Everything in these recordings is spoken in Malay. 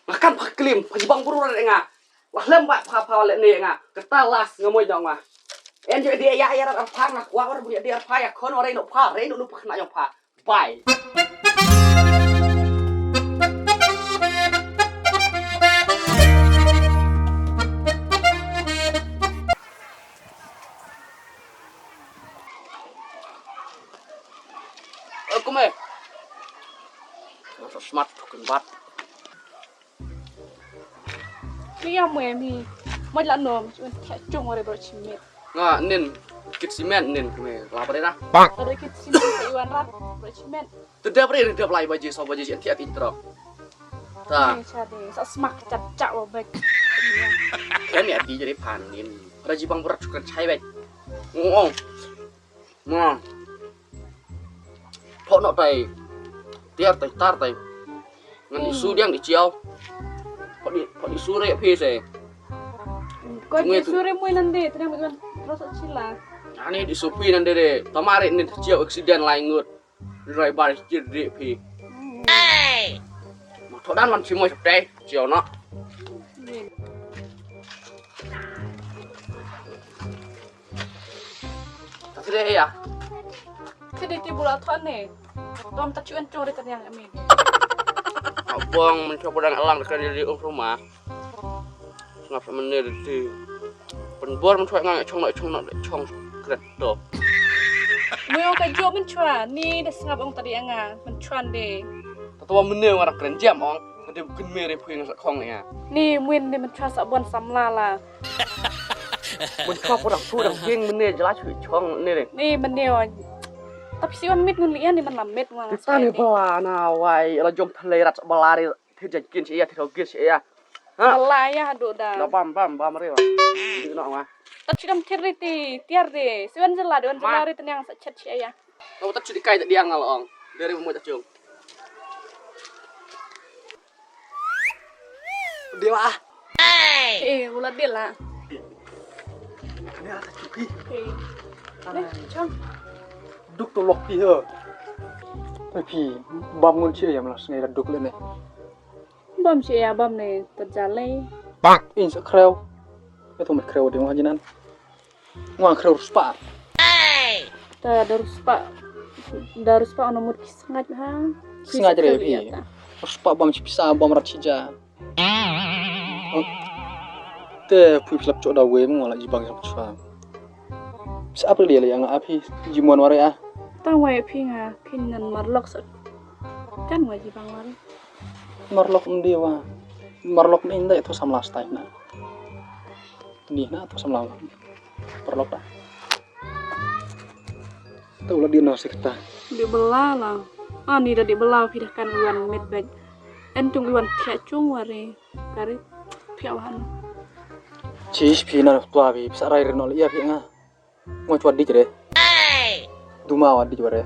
Makan paklim, pajibang bururan enga. Wah lembak papa lek ni enga. Ketalas ngamoy dong mah. En je dia ya rat apa nak wa war bunya dia pa ya kon ore no pa re no pak na yo pa. Bye. Aku meh. Masa smart bukan bat. Iya mi mai la nom cun thia chung ore bro chimit Nga nin kit simen nin keme lapar dah. ore kit sim iwan rat bro chimet Tidak beri tidak pelai baju so baju sian tiat intro. Ta. chade sa smak chat chat wa bek Kan ya di jadi panin. Raji bang berat juga cai baik. Ngong. Ngong. Phok nọ tay. Tiar tay tar tay. Ngan isu diang di ciao. Phok di sure phi se. ko di sure moi nande tena iwan terus sila Ani di supi nande de. Tamare ni ciao accident lain ngut. Rai bar jadi phi. Mà thọ đan man chi moi sập đây, chiều nó. Thế đây à? thế đi ti bula thon ne dom ta chuan chung ore tanyang ami Abang mencoba dan elang dekat dari rumah. Ngap menir di penbor mencuat ngang chong kret do. mo ka jo men chua ni de sngap ong tadi anga men chuan de Tatua menir ngara keren jam ong. Tadi bukan mere puing sak kong ya. ni muen de men chua sa bon samla la Mencoba orang tu orang jeng menir jelas chong ni deh. ni men ne tapi si wan mit ngun lian ni man lam met ngwa Kita ni bawa na wai la jom thale rat balari thej kin sia thau gis sia. Ha? Malaya do da. Da bam re. Di no ma. Ta chidam thiriti tiar de. Siwan jela don jela ri tanyang sa chat sia ya. Kau tak curi kai tak diang ngal ong. Dari mo tak cung. Dewa. Ulat dia lah. Ni ada cuki. Chong. Đúc tôi lọc đi hơ. Thôi thì bom ngôn chia làm là ngày đặt đúc lên này. Bom sia ya bom ne ta jale. In sẽ kheo. Cái thằng mày kheo thì ngoan như nan. Ngoan kheo spa. Ta darus pa ono mut kisngat ha. Sengaja deh pi. Spa bom bisa bom rat sija. Te pui flap chỗ đầu quê mà lại bang sập spa. Bisa apa dia yang api jimuan wari ah. Ta wai pi nga kinan marlok sa. Kan waji bang wari. Marlok dia wa. Marlok ni indah itu samlas tay na. Ni na itu samlas. Marlok dah. Tahu lah dia nasi kita. Di belah lah. Ni dah di belah pi dah kan iwan met bag. Entung iwan thia chung wari. Kari piawan. Cheese pi na tua pi bisa rai renol iya pi nga. Ngoi cuat di jere. Duma wa di jere.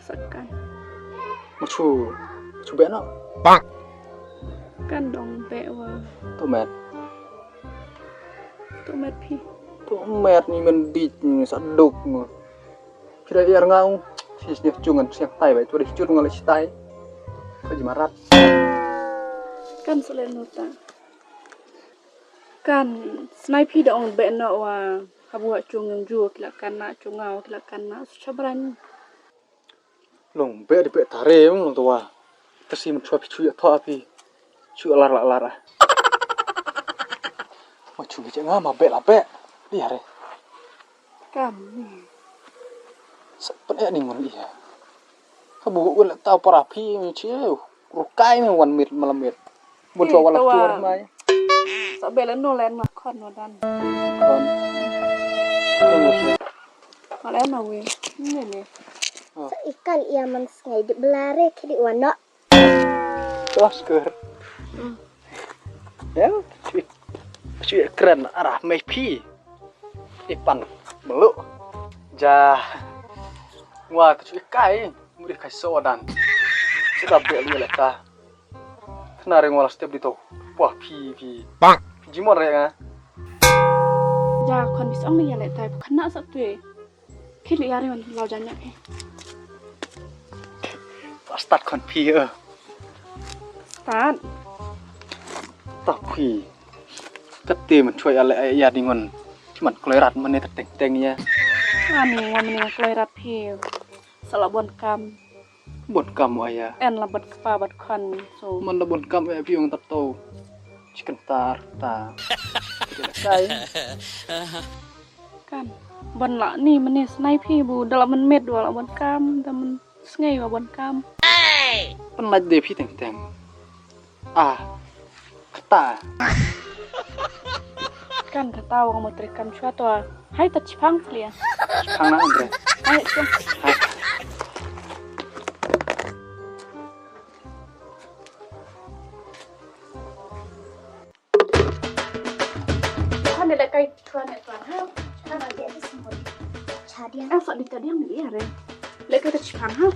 Sakan. Machu. Coba no. Kan dong pe wa. Tomat. Tomat pi. Tomat ni men di saduk. Kira biar ngau. Sisnya cungan siang tai bai. Coba dicur ngalai si tai. Kaji marat. Kan selenuta. Kan sniper dong be no wa. Kabuat chung yang jua kila kana chungau kila kana sabran. Long be di be tare long tua. Tersi men cuap cuy atau api. Cuy lar. Machu ni jangan ma be la be. Dia re. Kan. Sepen ni ngon iya. Kabu gue tahu parapi ciu. Rukai ni wan mit malam mit. Mun cuak walak cuar mai. Sabela no len ma kon wadan. Kon. Kala na we. Ni. Ikan ia mensngai di belare kidi wana. Oscar. Ya, cuy keren arah mepi. Ipan beluk. Jah. Wah, cuy kai, murid kai sodan. Sudah beli leka. Kenari ngolah setiap itu. Wah, pi. Jimor ya. Ja kon bis ong ni ya le tai khana sa tu. Kili yari wan lau janya pe. Start kon pi. Start. Tapiมันช่วยอะไรya dengan cuman klerat menit teng-tengnya. Ani ngomongin klerat pil. Salah bon kam. Bon kamu ayah. En lah bot kepa bot kon so. Man la bon kamu ayah piung tato. Cikentar ta. Sai. Kan. Bon lah ni menis nai pi bu dalam men med wala bon kam temen sngai wa bon kam. Penlaj deh pi teng-teng. Kata. Kan kata wong mau terikan suatu. Hai tak cipang ya. Hang na Andre. Hai cipang. Hai. Kan ada kai tuan ha. Kan ada di semut. Cari yang Elsa di tadi yang dia re. Lek kita cipang ha.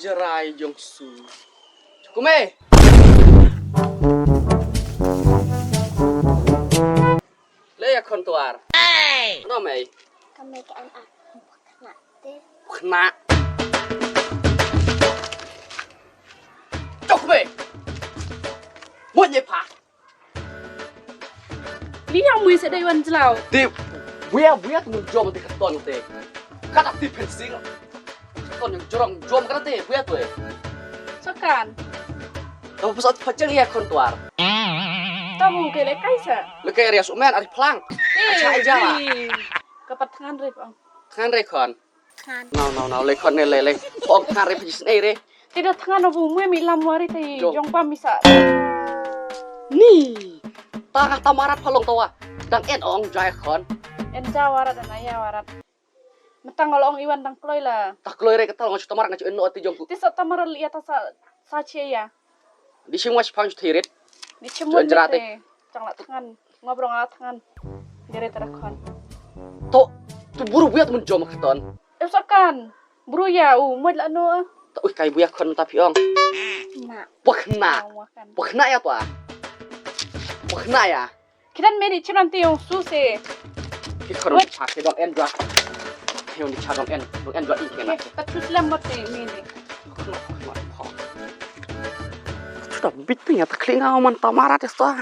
Jerai Jongsu. Kume. Le ya kontuar. No mei. kami ke anak kena deh. Kena. Cok me. Mo ye pa. Li yang mui sedai wan jelau. Di buya tu jom di katon te. Kata ti pensing. Katon yang jorong jom kata te buya tu. Sokan. Kamu pesat pacang ya kontuar. Kamu ke lek kai sa. Le kaya ria sumen ari plang. Acha aja lah. Kepatangan re bang. Kan rekon. Kan. Now le kon ne le. Pong kan re pajis nei re. Tidak tangan abu mui mi lam wari te Jom. jong pam bisa. Ni. Ta tamarat palong tawa. Dan en ong jaya kon. En jawarat dan ayah warat. Metang ngolong iwan tang kloy lah. Tak kloy re ketal ngacu tamarat ngacu eno ati jongku. Tisa tamarat lihat sa cie ya. Di semua sepang tirit. Di cemut Jual jerat, te. Cang lak tangan. Ngobrol ngalak tangan. Jadi terakon. To buru buya tu jom katon. Sokan. Buru ya mui lah no. Ta ui kai buya kon tapi ong. Nak. Wakna. Makan. Wakna ya tu ah. Wakna ya. Kita medi cuman tiung susi. Kikon pakai dong en dua. Yang di cadong en dua ini kena. Terus lambat te medi. Sudah biting ya tak kelinga man tamarat ya sta.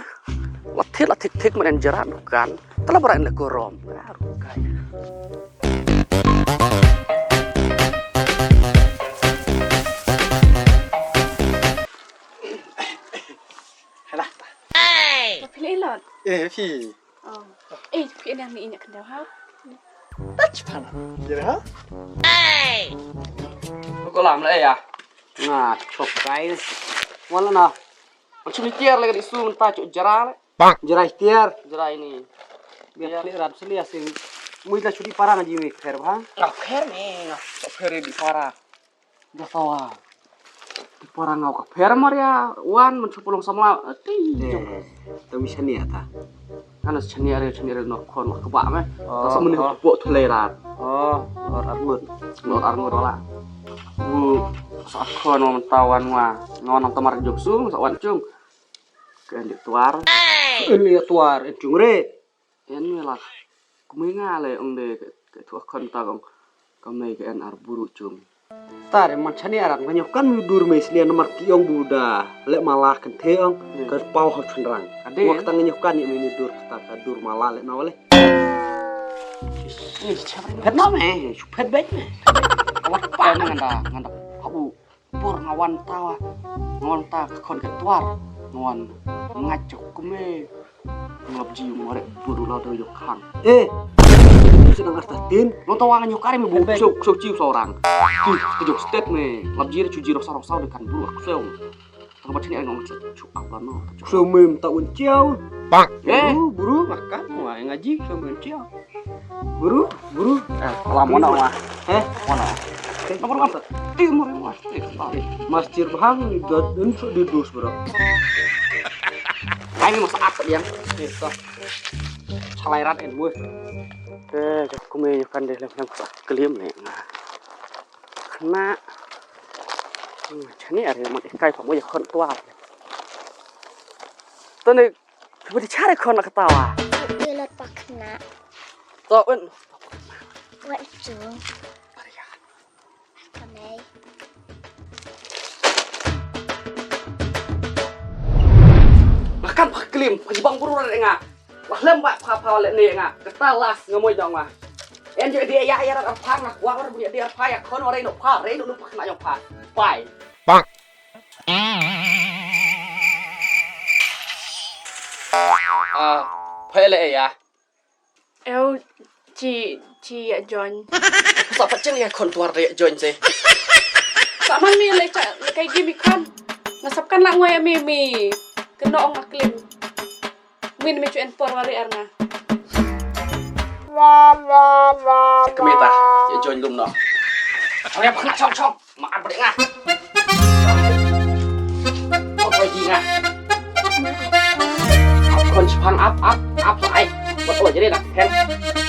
Latih tik man jerat bukan. Telah beran le gorom. Rukai. Halah. Pilih elot. Pi. Oh. Pilih yang ni inyak kendal ha. Touch pan. Ya ha? Có làm lại à? Nah, chụp cái mana nah? Macam ni tiar lagi di sun ta cuk jara le. Jerai tiar. Jara ini. Biar klerat seli asing. Mui la cuti parang aji mi khair bang. Kafer nih, kafer di para. Dah tawa. Di para ngau kafer Maria, wan mencupulung sama. Tapi seni ata. Kan chani are no kon ke ba me. Ta sam ni bo thlerat. Oh, lor armut. Lor armut wala. Bu sa kon mo tawan wa. Ngon tamar joksu sa wan cung. Ke di tuar. Ini tuar ejung re. En lah. Kumenga le ong de ke tu kon ta gong. Kami ke en arburu cung. Tar macam ni arat kan mudur meslian nomor kiong buda. Lek malah kenteong ke pau hau cenderang. Ade. Waktu ngenyukan ni mini dur kata dur malah lek nawale. Ni siapa Pet nama pet baik me. Awat pa nganda abu pur ngawan tawa ngawan ta kon ke tuar ngawan ngacuk kume ngap jiu ngore buru la do kang Sedang artatin. lo tawa nganyukari me bu sok jiu seorang di juk state me lap jir cuji rosa dekan buru aku seong tak baca ni ngong cuk apa no Sumim tak unciau. buru Makan wah ngaji sumim unciau. Buru. kalau mau nak mah mana Nomor apa? timur mas Masjid bahang dan di dus bro. ini masa apa dia Itu. salairan en boy aku me kan deh lem kelim nih kena chani are mak kai phok mo khon twa to ne budi chare khon ketawa Ilat pak kena. to Tawin. What jung? Kamay. Makan paklim, pajibang buru nga. Wah lembak papa lek ni nga. Ketalas ngamoy dong mah. En je dia ya ya rat phang lah. Wah dia dia pha ya kon ore no pha re no pak na yo pha. Pai. Bang. Phele ya. Eo chi ya John. Sa pacen ya kon tuar re join se. Sama mi le kai gimi kan. Nasapkan lang ngoy mi. Kenoong aklim. Min mi cuen por wari arna. Kemita, ya join lum no. Ang ya phang chong chong. Makan bade nga. Apa ji nga. Kon phang up lại. Bắt tôi jadi nak hen.